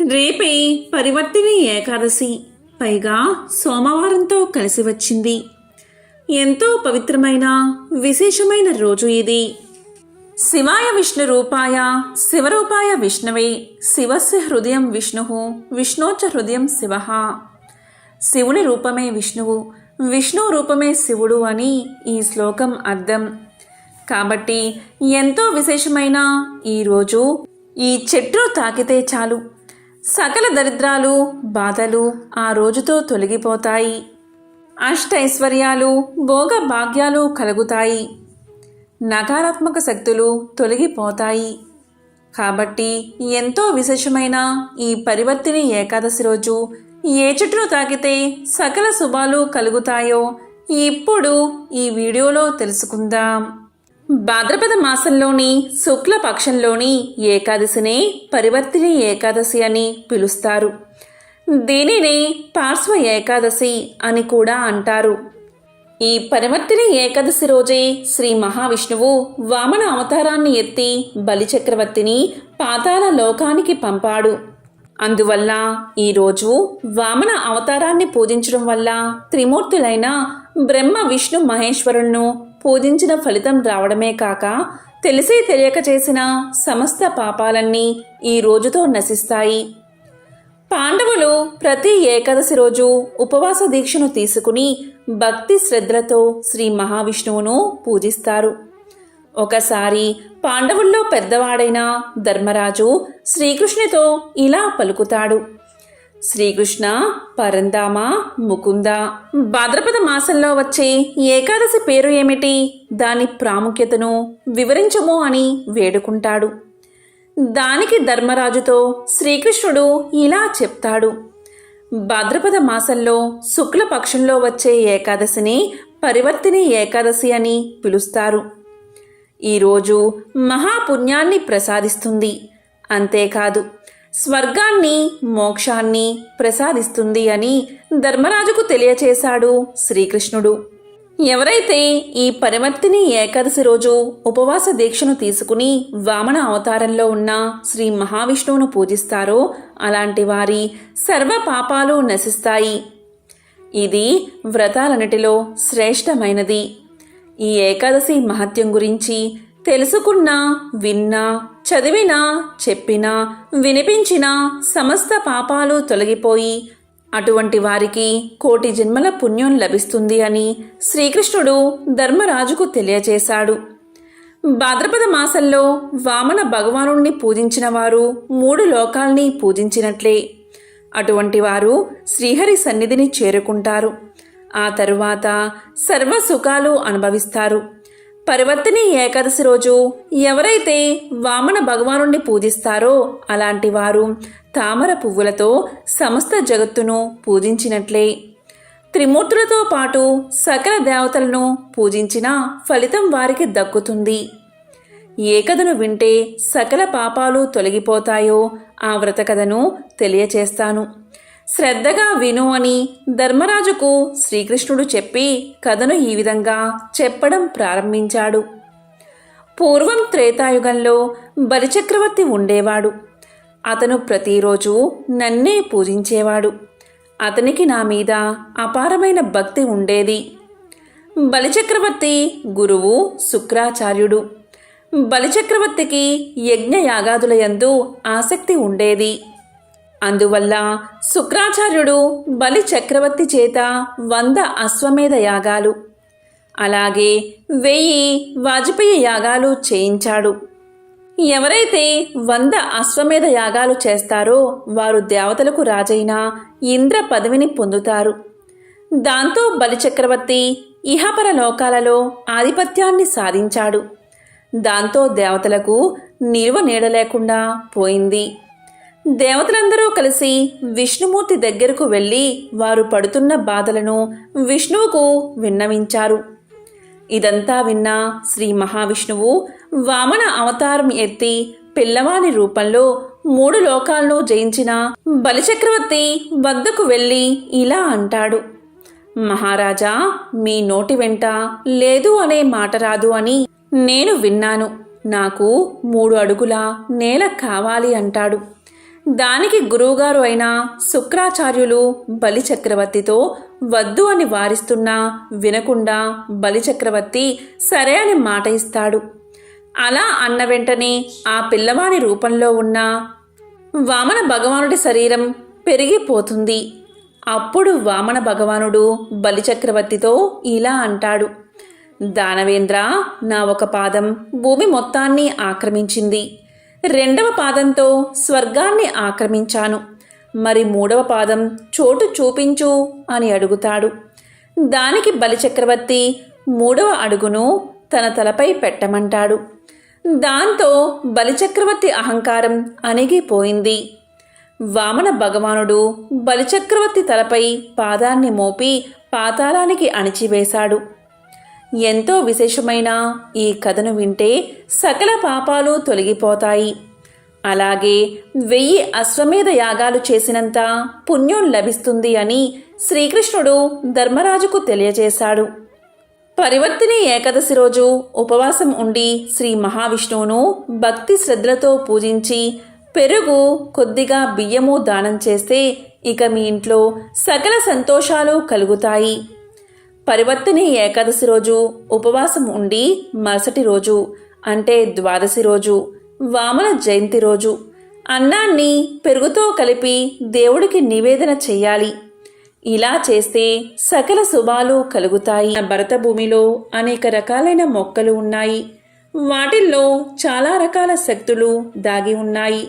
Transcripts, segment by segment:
రేపే పరివర్తిని ఏకాదశి, పైగా సోమవారంతో కలిసి వచ్చింది. ఎంతో పవిత్రమైన విశేషమైన రోజు ఇది. శివాయ విష్ణు రూపాయ శివరూపాయ విష్ణవే శివస్య హృదయం విష్ణు విష్ణోచ హృదయం శివ. శివుని రూపమే విష్ణువు, విష్ణు రూపమే శివుడు అని ఈ శ్లోకం అర్థం. కాబట్టి ఎంతో విశేషమైన ఈరోజు ఈ చెట్టు తాకితే చాలు, సకల దరిద్రాలు బాధలు ఆ రోజుతో తొలగిపోతాయి. అష్టైశ్వర్యాలు భోగ భాగ్యాలు కలుగుతాయి. నకారాత్మక శక్తులు తొలగిపోతాయి. కాబట్టి ఎంతో విశేషమైన ఈ పరివర్తిని ఏకాదశి రోజు ఏ చెట్టును తాకితే సకల శుభాలు కలుగుతాయో ఇప్పుడు ఈ వీడియోలో తెలుసుకుందాం. భాద్రపద మాసంలోని శుక్ల పక్షంలోని ఏకాదశినే పరివర్తిని ఏకాదశి అని పిలుస్తారు. దీనినే పార్శ్వ ఏకాదశి అని కూడా అంటారు. ఈ పరివర్తిని ఏకాదశి రోజే శ్రీ మహావిష్ణువు వామన అవతారాన్ని ఎత్తి బలిచక్రవర్తిని పాతాళ లోకానికి పంపాడు. అందువల్ల ఈరోజు వామన అవతారాన్ని పూజించడం వల్ల త్రిమూర్తులైన బ్రహ్మ విష్ణు మహేశ్వరులను పూజించిన ఫలితం రావడమే కాక తెలిసి తెలియక చేసిన సమస్త పాపాలన్నీ ఈ రోజుతో నశిస్తాయి. పాండవులు ప్రతి ఏకాదశి రోజు ఉపవాస దీక్షను తీసుకుని భక్తి శ్రద్ధలతో శ్రీ మహావిష్ణువును పూజిస్తారు. ఒకసారి పాండవుల్లో పెద్దవాడైన ధర్మరాజు శ్రీకృష్ణుతో ఇలా పలుకుతాడు: శ్రీకృష్ణ పరంధామ ముకుంద, భాద్రపద మాసంలో వచ్చే ఏకాదశి పేరు ఏమిటి, దాని ప్రాముఖ్యతను వివరించము అని వేడుకుంటాడు. దానికి ధర్మరాజుతో శ్రీకృష్ణుడు ఇలా చెప్తాడు: భాద్రపద మాసంలో శుక్లపక్షంలో వచ్చే ఏకాదశిని పరివర్తిని ఏకాదశి అని పిలుస్తారు. ఈరోజు మహాపుణ్యాన్ని ప్రసాదిస్తుంది. అంతేకాదు స్వర్గాన్ని మోక్షాన్ని ప్రసాదిస్తుంది అని ధర్మరాజుకు తెలియచేశాడు శ్రీకృష్ణుడు. ఎవరైతే ఈ పరివర్తిని ఏకాదశి రోజు ఉపవాస దీక్షను తీసుకుని వామన అవతారంలో ఉన్న శ్రీ మహావిష్ణువును పూజిస్తారో అలాంటి వారి సర్వ పాపాలు నశిస్తాయి. ఇది వ్రతాలన్నిటిలో శ్రేష్టమైనది. ఈ ఏకాదశి మహత్యం గురించి తెలుసుకున్నా, విన్నా, చదివినా, చెప్పినా, వినిపించినా సమస్త పాపాలు తొలగిపోయి అటువంటి వారికి కోటి జన్మల పుణ్యం లభిస్తుంది అని శ్రీకృష్ణుడు ధర్మరాజుకు తెలియచేశాడు. భాద్రపద మాసంలో వామన భగవానుణ్ణి పూజించిన వారు 3 లోకాల్ని పూజించినట్లే. అటువంటి వారు శ్రీహరి సన్నిధిని చేరుకుంటారు. ఆ తరువాత సర్వ సుఖాలు అనుభవిస్తారు. పరివర్తిని ఏకాదశి రోజు ఎవరైతే వామన భగవానుణ్ణి పూజిస్తారో అలాంటి వారు తామర పువ్వులతో సమస్త జగత్తును పూజించినట్లే. త్రిమూర్తులతో పాటు సకల దేవతలను పూజించిన ఫలితం వారికి దక్కుతుంది. ఏ కథను వింటే సకల పాపాలు తొలగిపోతాయో ఆ వ్రత కథను తెలియచేస్తాను. శ్రద్ధగా విను అని ధర్మరాజుకు శ్రీకృష్ణుడు చెప్పి కథను ఈ విధంగా చెప్పడం ప్రారంభించాడు. పూర్వం త్రేతాయుగంలో బలిచక్రవర్తి ఉండేవాడు. అతను ప్రతిరోజు నన్నే పూజించేవాడు. అతనికి నా మీద అపారమైన భక్తి ఉండేది. బలిచక్రవర్తి గురువు శుక్రాచార్యుడు. బలిచక్రవర్తికి యజ్ఞయాగాదుల యందు ఆసక్తి ఉండేది. అందువల్ల శుక్రాచార్యుడు బలి చక్రవర్తి చేత 100 అశ్వమేధ యాగాలు, అలాగే 1000 వాజపేయ యాగాలు చేయించాడు. ఎవరైతే 100 అశ్వమేధ యాగాలు చేస్తారో వారు దేవతలకు రాజైన ఇంద్ర పదవిని పొందుతారు. దాంతో బలిచక్రవర్తి ఇహపర లోకాలలో ఆధిపత్యాన్ని సాధించాడు. దాంతో దేవతలకు నిల్వ నీడలేకుండా పోయింది. దేవతలందరూ కలిసి విష్ణుమూర్తి దగ్గరకు వెళ్ళి వారు పడుతున్న బాధలను విష్ణువుకు విన్నవించారు. ఇదంతా విన్న శ్రీ మహావిష్ణువు వామన అవతారం ఎత్తి పిల్లవాని రూపంలో 3 లోకాలను జయించిన బలిచక్రవర్తి వద్దకు వెళ్ళి ఇలా అంటాడు: మహారాజా, మీ నోటి వెంట లేదు అనే మాట రాదు అని నేను విన్నాను. నాకు 3 అడుగుల నేల కావాలి అంటాడు. దానికి గురువుగారు అయిన శుక్రాచార్యులు బలిచక్రవర్తితో వద్దు అని వారిస్తున్నా వినకుండా బలిచక్రవర్తి సరే అని మాట ఇస్తాడు. అలా అన్న వెంటనే ఆ పిల్లవాడి రూపంలో ఉన్న వామన భగవానుడి శరీరం పెరిగిపోతుంది. అప్పుడు వామన భగవానుడు బలిచక్రవర్తితో ఇలా అంటాడు: దానవేంద్ర, నా ఒక పాదం భూమి మొత్తాన్ని ఆక్రమించింది, రెండవ పాదంతో స్వర్గాన్ని ఆక్రమించాను, మరి మూడవ పాదం చోటు చూపించు అని అడుగుతాడు. దానికి బలిచక్రవర్తి మూడవ అడుగును తన తలపై పెట్టమంటాడు. దాంతో బలిచక్రవర్తి అహంకారం అణిగిపోయింది. వామన భగవానుడు బలిచక్రవర్తి తలపై పాదాన్ని మోపి పాతాళానికి అణిచివేశాడు. ఎంతో విశేషమైన ఈ కథను వింటే సకల పాపాలు తొలగిపోతాయి. అలాగే 1000 అశ్వమేధ యాగాలు చేసినంత పుణ్యం లభిస్తుంది అని శ్రీకృష్ణుడు ధర్మరాజుకు తెలియజేశాడు. పరివర్తిని ఏకాదశి రోజు ఉపవాసం ఉండి శ్రీ మహావిష్ణువును భక్తి శ్రద్ధలతో పూజించి పెరుగు, కొద్దిగా బియ్యము దానం చేస్తే ఇక మీ ఇంట్లో సకల సంతోషాలు కలుగుతాయి. పరివర్తిని ఏకాదశి రోజు ఉపవాసం ఉండి మరుసటి రోజు అంటే ద్వాదశి రోజు వామన జయంతి రోజు అన్నాన్ని పెరుగుతో కలిపి దేవుడికి నివేదన చెయ్యాలి. ఇలా చేస్తే సకల శుభాలు కలుగుతాయి. భరత భూమిలో అనేక రకాలైన మొక్కలు ఉన్నాయి. వాటిల్లో చాలా రకాల శక్తులు దాగి ఉన్నాయి.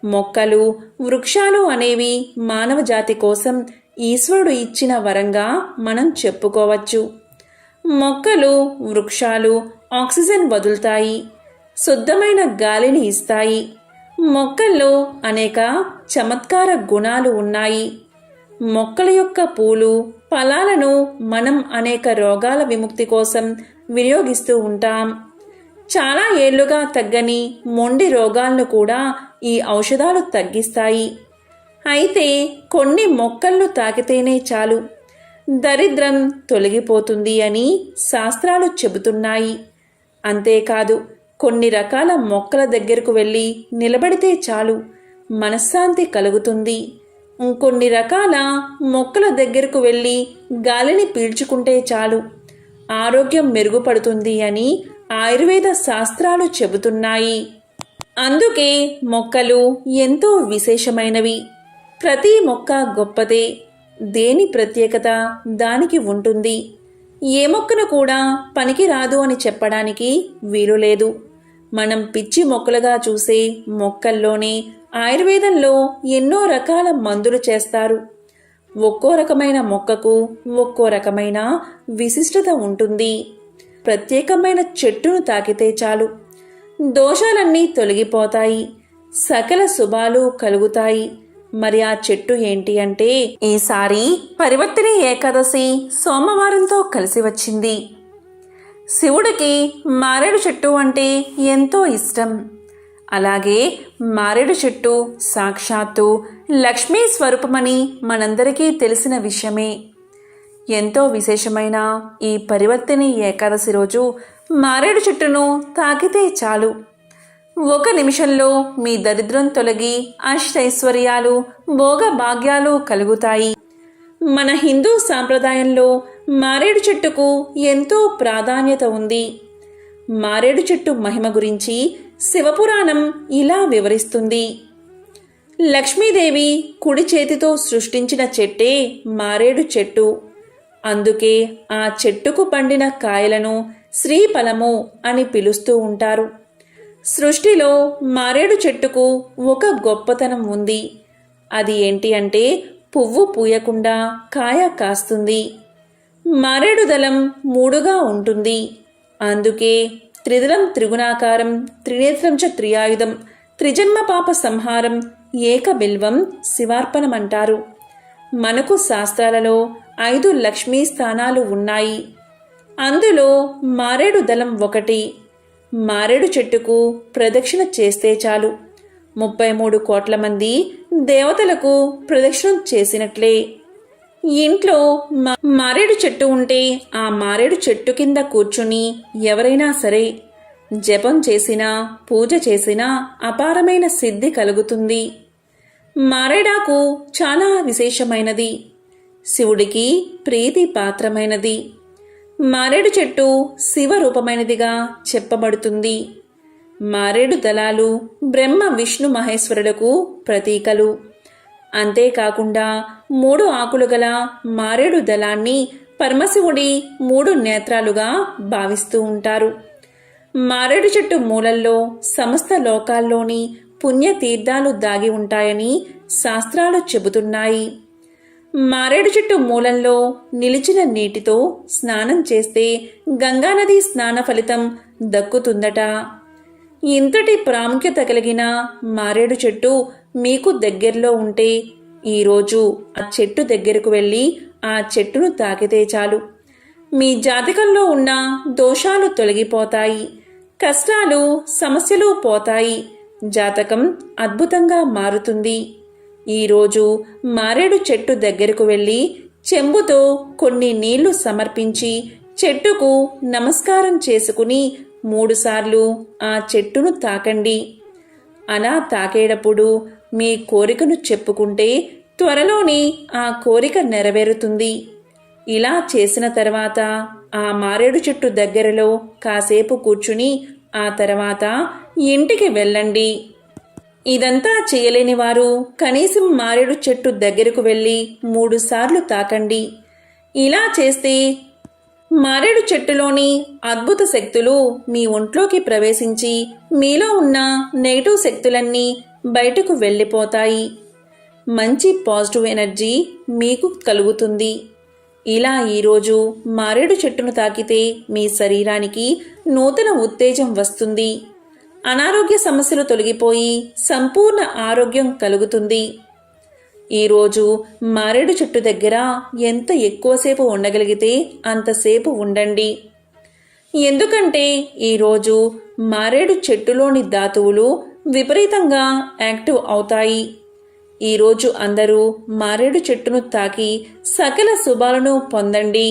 మొక్కలు, వృక్షాలు అనేవి మానవ జాతి కోసం ఈశ్వరుడు ఇచ్చిన వరంగా మనం చెప్పుకోవచ్చు. మొక్కలు, వృక్షాలు ఆక్సిజన్ వదులుతాయి, శుద్ధమైన గాలిని ఇస్తాయి. మొక్కల్లో అనేక చమత్కార గుణాలు ఉన్నాయి. మొక్కల యొక్క పూలు, ఫలాలను మనం అనేక రోగాల విముక్తి కోసం వినియోగిస్తూ ఉంటాం. చాలా ఏళ్లుగా తగ్గని మొండి రోగాలను కూడా ఈ ఔషధాలు తగ్గిస్తాయి. అయితే కొన్ని మొక్కలను తాకితేనే చాలు దరిద్రం తొలగిపోతుంది అని శాస్త్రాలు చెబుతున్నాయి. అంతేకాదు, కొన్ని రకాల మొక్కల దగ్గరకు వెళ్ళి నిలబడితే చాలు మనశ్శాంతి కలుగుతుంది. ఇంకొన్ని రకాల మొక్కల దగ్గరకు వెళ్ళి గాలిని పీల్చుకుంటే చాలు ఆరోగ్యం మెరుగుపడుతుంది అని ఆయుర్వేద శాస్త్రాలు చెబుతున్నాయి. అందుకే మొక్కలు ఎంతో విశేషమైనవి. ప్రతి మొక్క గొప్పదే. దేని ప్రత్యేకత దానికి ఉంటుంది. ఏ మొక్కను కూడా పనికి రాదు అని చెప్పడానికి వీలు లేదు. మనం పిచ్చి మొక్కలుగా చూసే మొక్కల్లోనే ఆయుర్వేదంలో ఎన్నో రకాల మందులు చేస్తారు. ఒక్కో రకమైన మొక్కకు ఒక్కో రకమైన విశిష్టత ఉంటుంది. ప్రత్యేకమైన చెట్టును తాకితే చాలు దోషాలన్నీ తొలగిపోతాయి, సకల శుభాలు కలుగుతాయి. మరి ఆ చెట్టు ఏంటి అంటే, ఈసారి పరివర్తిని ఏకాదశి సోమవారంతో కలిసి వచ్చింది. శివుడికి మారేడు చెట్టు అంటే ఎంతో ఇష్టం. అలాగే మారేడు చెట్టు సాక్షాత్తు లక్ష్మీ స్వరూపమని మనందరికీ తెలిసిన విషయమే. ఎంతో విశేషమైన ఈ పరివర్తిని ఏకాదశి రోజు మారేడు చెట్టును తాకితే చాలు 1 నిమిషంలో మీ దరిద్రం తొలగి అష్టైశ్వర్యాలు, భోగ భాగ్యాలు కలుగుతాయి. మన హిందూ సాంప్రదాయంలో మారేడు చెట్టుకు ఎంతో ప్రాధాన్యత ఉంది. మారేడు చెట్టు మహిమ గురించి శివపురాణం ఇలా వివరిస్తుంది. లక్ష్మీదేవి కుడి చేతితో సృష్టించిన చెట్టే మారేడు చెట్టు. అందుకే ఆ చెట్టుకు పండిన కాయలను శ్రీఫలము అని పిలుస్తూ ఉంటారు. సృష్టిలో మారేడు చెట్టుకు ఒక గొప్పతనం ఉంది. అది ఏంటి అంటే, పువ్వు పూయకుండా కాయ కాస్తుంది. మారేడు దళం 3గా ఉంటుంది. అందుకే త్రిదళం త్రిగుణాకారం, త్రినేత్రం చ త్రియాయుధం, త్రిజన్మ పాప సంహారం, ఏక బిల్వం శివార్పణమంటారు. మనకు శాస్త్రాలలో 5 లక్ష్మీ స్థానాలు ఉన్నాయి. అందులో మారేడు దళం ఒకటి. మారేడు చెట్టుకు ప్రదక్షిణ చేస్తే చాలు 33 కోట్ల మంది దేవతలకు ప్రదక్షిణం చేసినట్లే. ఇంట్లో మారేడు చెట్టు ఉంటే ఆ మారేడు చెట్టు కింద కూర్చుని ఎవరైనా సరే జపం చేసినా పూజ చేసినా అపారమైన సిద్ధి కలుగుతుంది. మారేడాకు చాలా విశేషమైనది, శివుడికి ప్రీతి పాత్రమైనది. మారేడు చెట్టు శివరూపమైనదిగా చెప్పబడుతుంది. మారేడు దళాలు బ్రహ్మ విష్ణు మహేశ్వరులకు ప్రతీకలు. అంతేకాకుండా 3 ఆకులు గల మారేడు దళాన్ని పరమశివుడి 3 నేత్రాలుగా భావిస్తూ ఉంటారు. మారేడు చెట్టు మూలల్లో సమస్త లోకాల్లోని పుణ్యతీర్థాలు దాగి ఉంటాయని శాస్త్రాలు చెబుతున్నాయి. మారేడు చెట్టు మూలంలో నిలిచిన నీటితో స్నానం చేస్తే గంగానది స్నాన ఫలితం దక్కుతుందట. ఇంతటి ప్రాముఖ్యత కలిగిన మారేడు చెట్టు మీకు దగ్గరలో ఉంటే ఈరోజు ఆ చెట్టు దగ్గరకు వెళ్ళి ఆ చెట్టును తాకితే చాలు, మీ జాతకంలో ఉన్న దోషాలు తొలగిపోతాయి, కష్టాలు సమస్యలు పోతాయి, జాతకం అద్భుతంగా మారుతుంది. ఈరోజు మారేడు చెట్టు దగ్గరకు వెళ్ళి చెంబుతో కొన్ని నీళ్లు సమర్పించి చెట్టుకు నమస్కారం చేసుకుని 3 సార్లు ఆ చెట్టును తాకండి. అలా తాకేటప్పుడు మీ కోరికను చెప్పుకుంటే త్వరలోనే ఆ కోరిక నెరవేరుతుంది. ఇలా చేసిన తర్వాత ఆ మారేడు చెట్టు దగ్గరలో కాసేపు కూర్చుని ఆ తర్వాత ఇంటికి వెళ్ళండి. ఇదంతా చేయలేని వారు కనీసం మారేడు చెట్టు దగ్గరకు వెళ్ళి 3 సార్లు తాకండి. ఇలా చేస్తే మారేడు చెట్టులోని అద్భుత శక్తులు మీ ఒంట్లోకి ప్రవేశించి మీలో ఉన్న నెగటివ్ శక్తులన్నీ బయటకు వెళ్ళిపోతాయి. మంచి పాజిటివ్ ఎనర్జీ మీకు కలుగుతుంది. ఇలా ఈరోజు మారేడు చెట్టును తాకితే మీ శరీరానికి నూతన ఉత్తేజం వస్తుంది. అనారోగ్య సమస్యలు తొలగిపోయి సంపూర్ణ ఆరోగ్యం కలుగుతుంది. ఈరోజు మారేడు చెట్టు దగ్గర ఎంత ఎక్కువసేపు ఉండగలిగితే అంతసేపు ఉండండి. ఎందుకంటే ఈరోజు మారేడు చెట్టులోని ధాతువులు విపరీతంగా యాక్టివ్ అవుతాయి. ఈరోజు అందరూ మారేడు చెట్టును తాకి సకల శుభాలను పొందండి.